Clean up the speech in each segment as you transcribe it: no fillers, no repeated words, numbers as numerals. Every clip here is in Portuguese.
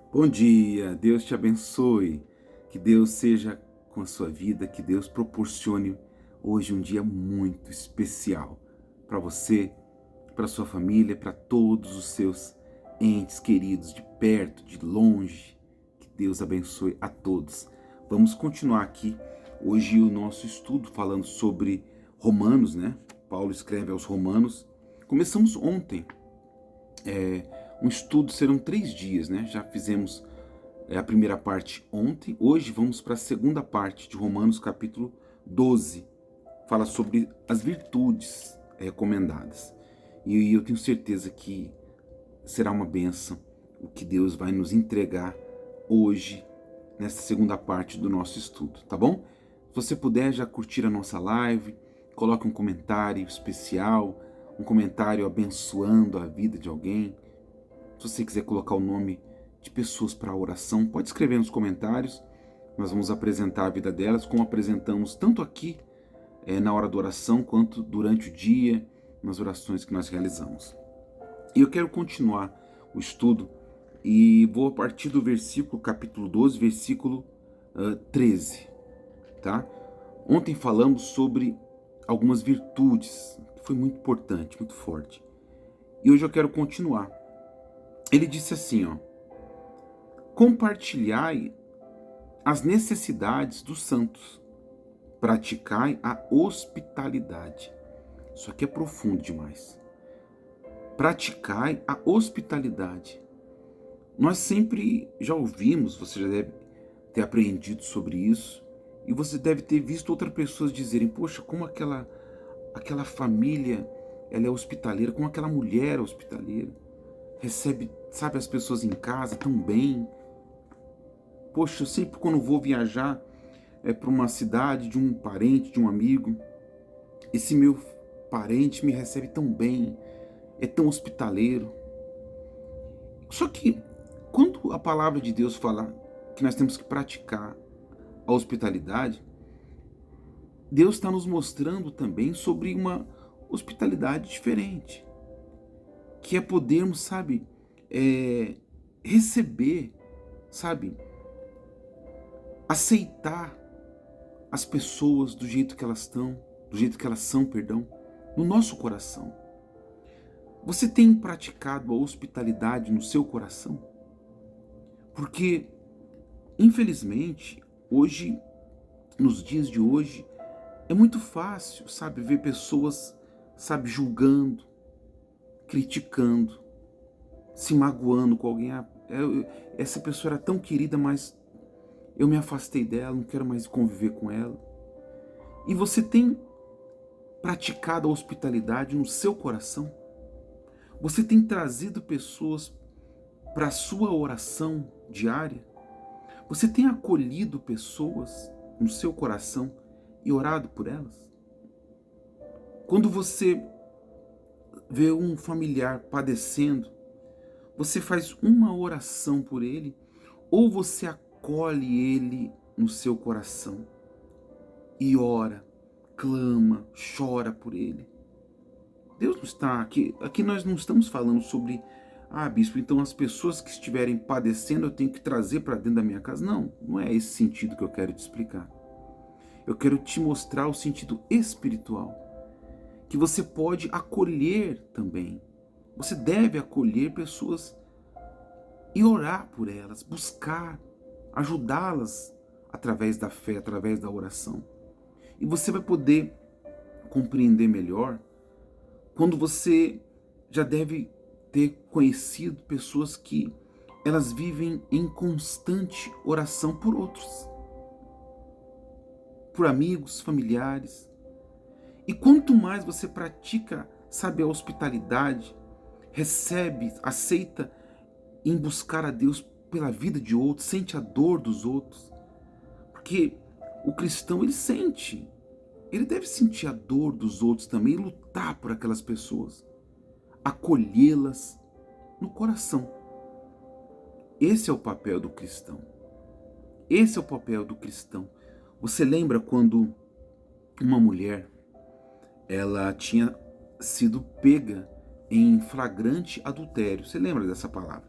Bom dia, Deus te abençoe, que Deus seja com a sua vida, que Deus proporcione hoje um dia muito especial para você, para sua família, para todos os seus entes queridos, de perto, de longe, que Deus abençoe a todos. Vamos continuar aqui hoje o nosso estudo falando sobre Romanos, né? Paulo escreve aos Romanos. Começamos ontem um estudo, serão 3 dias, né? Já fizemos a primeira parte ontem, hoje vamos para a segunda parte de Romanos capítulo 12. Fala sobre as virtudes recomendadas. E eu tenho certeza que será uma bênção o que Deus vai nos entregar hoje, nessa segunda parte do nosso estudo, tá bom? Se você puder já curtir a nossa live, coloque um comentário especial, um comentário abençoando a vida de alguém. Se você quiser colocar o nome de pessoas para a oração, pode escrever nos comentários. Nós vamos apresentar a vida delas, como apresentamos tanto aqui na hora da oração, quanto durante o dia, nas orações que nós realizamos. E eu quero continuar o estudo e vou a partir do versículo, capítulo 12, versículo 13, tá? Ontem falamos sobre algumas virtudes, que foi muito importante, muito forte. E hoje eu quero continuar. Ele disse assim, ó: compartilhai as necessidades dos santos, praticai a hospitalidade. Isso aqui é profundo demais. Praticai a hospitalidade. Nós sempre já ouvimos, você já deve ter aprendido sobre isso, e você deve ter visto outras pessoas dizerem: poxa, como aquela família ela é hospitaleira, como aquela mulher é hospitaleira, recebe, sabe, as pessoas em casa tão bem. Poxa, eu sempre quando vou viajar para uma cidade de um parente, de um amigo, esse meu parente me recebe tão bem, é tão hospitaleiro. Só que quando a palavra de Deus fala que nós temos que praticar a hospitalidade, Deus está nos mostrando também sobre uma hospitalidade diferente, que é podermos, sabe, receber, sabe, aceitar as pessoas do jeito que elas estão, do jeito que elas são, perdão, no nosso coração. Você tem praticado a hospitalidade no seu coração? Porque, infelizmente, hoje, nos dias de hoje, é muito fácil, sabe, ver pessoas, sabe, julgando, criticando, se magoando com alguém. Essa pessoa era tão querida, mas eu me afastei dela, não quero mais conviver com ela. E você tem praticado a hospitalidade no seu coração? Você tem trazido pessoas para a sua oração diária? Você tem acolhido pessoas no seu coração e orado por elas? Quando você vê um familiar padecendo, você faz uma oração por ele ou você acolhe ele no seu coração e ora, clama, chora por ele? Deus não está aqui. Aqui nós não estamos falando sobre, bispo, então as pessoas que estiverem padecendo eu tenho que trazer para dentro da minha casa. Não, não é esse sentido que eu quero te explicar. Eu quero te mostrar o sentido espiritual, que você pode acolher também. Você deve acolher pessoas e orar por elas, buscar, ajudá-las através da fé, através da oração. E você vai poder compreender melhor quando você já deve ter conhecido pessoas que elas vivem em constante oração por outros, por amigos, familiares. E quanto mais você pratica, sabe, a hospitalidade, recebe, aceita em buscar a Deus pela vida de outros, sente a dor dos outros. Porque o cristão, ele sente, ele deve sentir a dor dos outros também e lutar por aquelas pessoas, acolhê-las no coração. Esse é o papel do cristão. Esse é o papel do cristão. Você lembra quando uma mulher, ela tinha sido pega em flagrante adultério? Você lembra dessa palavra?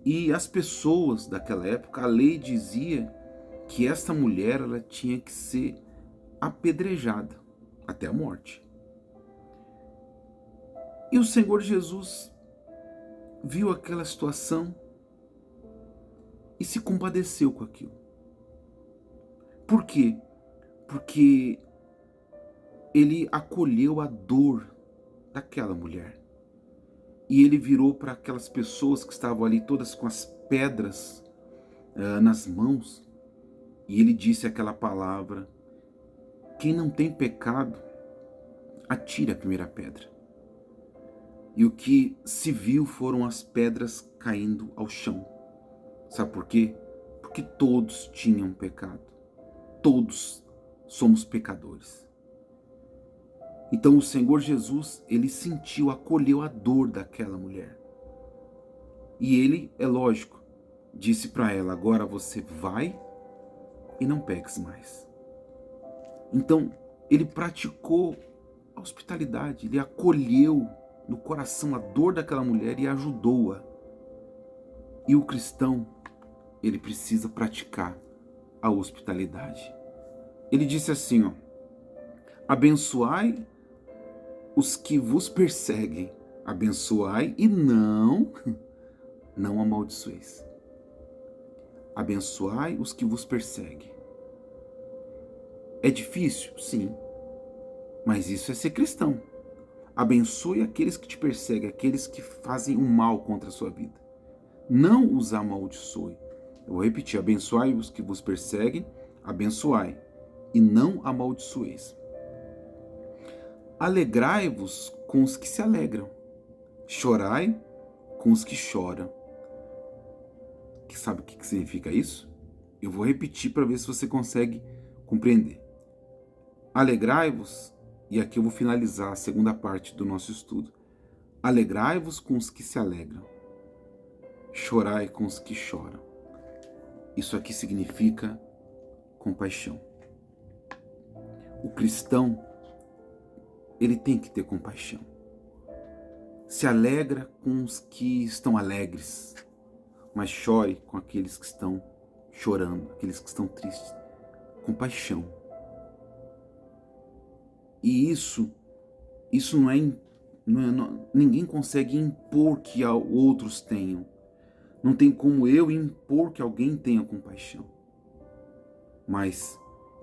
E as pessoas daquela época, a lei dizia que essa mulher ela tinha que ser apedrejada até a morte. E o Senhor Jesus viu aquela situação e se compadeceu com aquilo. Por quê? Porque ele acolheu a dor daquela mulher. E ele virou para aquelas pessoas que estavam ali todas com as pedras nas mãos, e ele disse aquela palavra: quem não tem pecado, atire a primeira pedra. E o que se viu foram as pedras caindo ao chão. Sabe por quê? Porque todos tinham pecado. Todos somos pecadores. Então o Senhor Jesus, ele sentiu, acolheu a dor daquela mulher. E ele, é lógico, disse para ela: agora você vai e não peques mais. Então ele praticou a hospitalidade, ele acolheu no coração a dor daquela mulher e ajudou-a. E o cristão, ele precisa praticar a hospitalidade. Ele disse assim, ó: abençoai os que vos perseguem, abençoai e não amaldiçoeis. Abençoai os que vos perseguem. É difícil? Sim. Mas isso é ser cristão. Abençoe aqueles que te perseguem, aqueles que fazem o mal contra a sua vida. Não os amaldiçoe. Eu vou repetir: abençoai os que vos perseguem, abençoai e não amaldiçoeis. Alegrai-vos com os que se alegram, chorai com os que choram. Sabe o que significa isso? Eu vou repetir para ver se você consegue compreender. Alegrai-vos, e aqui eu vou finalizar a segunda parte do nosso estudo. Alegrai-vos com os que se alegram, chorai com os que choram. Isso aqui significa compaixão. O cristão, ele tem que ter compaixão. Se alegra com os que estão alegres, mas chore com aqueles que estão chorando, aqueles que estão tristes. Compaixão. E isso não é, ninguém consegue impor que outros tenham. Não tem como eu impor que alguém tenha compaixão.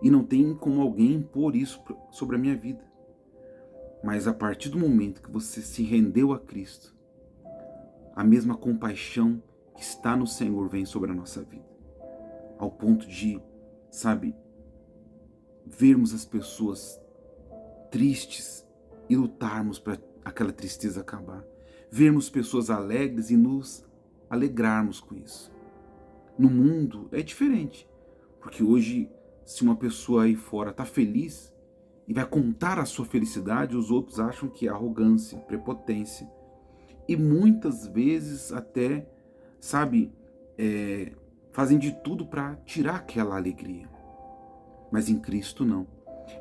E não tem como alguém impor isso sobre a minha vida. Mas a partir do momento que você se rendeu a Cristo, a mesma compaixão que está no Senhor vem sobre a nossa vida. Ao ponto de, vermos as pessoas tristes e lutarmos para aquela tristeza acabar. Vermos pessoas alegres e nos alegrarmos com isso. No mundo é diferente, porque hoje, se uma pessoa aí fora está feliz e vai contar a sua felicidade, os outros acham que é arrogância, prepotência. E muitas vezes até, fazem de tudo para tirar aquela alegria. Mas em Cristo não.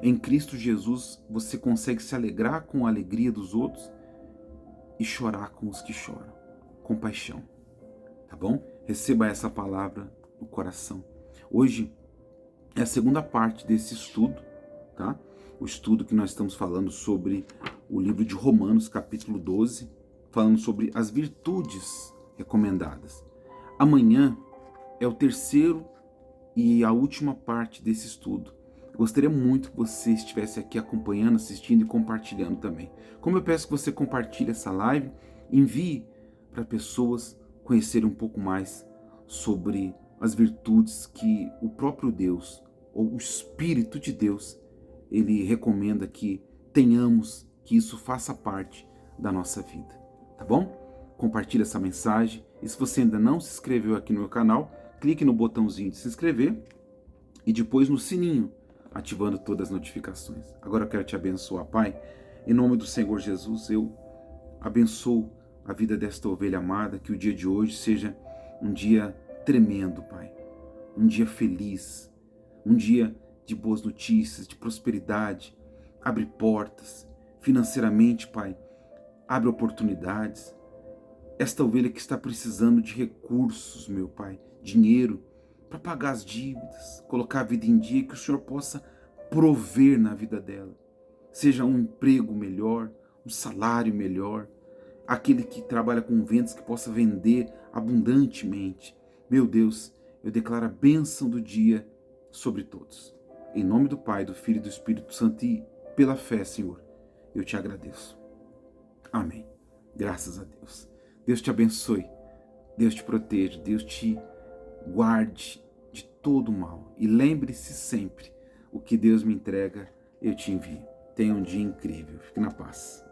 Em Cristo Jesus você consegue se alegrar com a alegria dos outros e chorar com os que choram. Compaixão. Tá bom? Receba essa palavra no coração. Hoje é a segunda parte desse estudo, tá? O estudo que nós estamos falando sobre o livro de Romanos, capítulo 12, falando sobre as virtudes recomendadas. Amanhã é o terceiro e a última parte desse estudo. Eu gostaria muito que você estivesse aqui acompanhando, assistindo e compartilhando também. Como eu peço que você compartilhe essa live, envie para pessoas conhecerem um pouco mais sobre as virtudes que o próprio Deus, ou o Espírito de Deus, ele recomenda que tenhamos, que isso faça parte da nossa vida. Tá bom? Compartilhe essa mensagem. E se você ainda não se inscreveu aqui no meu canal, clique no botãozinho de se inscrever e depois no sininho, ativando todas as notificações. Agora eu quero te abençoar, Pai. Em nome do Senhor Jesus, eu abençoo a vida desta ovelha amada, que o dia de hoje seja um dia tremendo, Pai. Um dia feliz, um dia de boas notícias, de prosperidade. Abre portas financeiramente, Pai. Abre oportunidades. esta ovelha que está precisando de recursos, meu Pai, dinheiro, para pagar as dívidas, colocar a vida em dia, que o Senhor possa prover na vida dela. Seja um emprego melhor, um salário melhor, aquele que trabalha com vendas que possa vender abundantemente. Meu Deus, eu declaro a bênção do dia sobre todos. Em nome do Pai, do Filho e do Espírito Santo e pela fé, Senhor, eu te agradeço. Amém. Graças a Deus. Deus te abençoe. Deus te proteja. Deus te guarde de todo mal. E lembre-se sempre, o que Deus me entrega, eu te envio. Tenha um dia incrível. Fique na paz.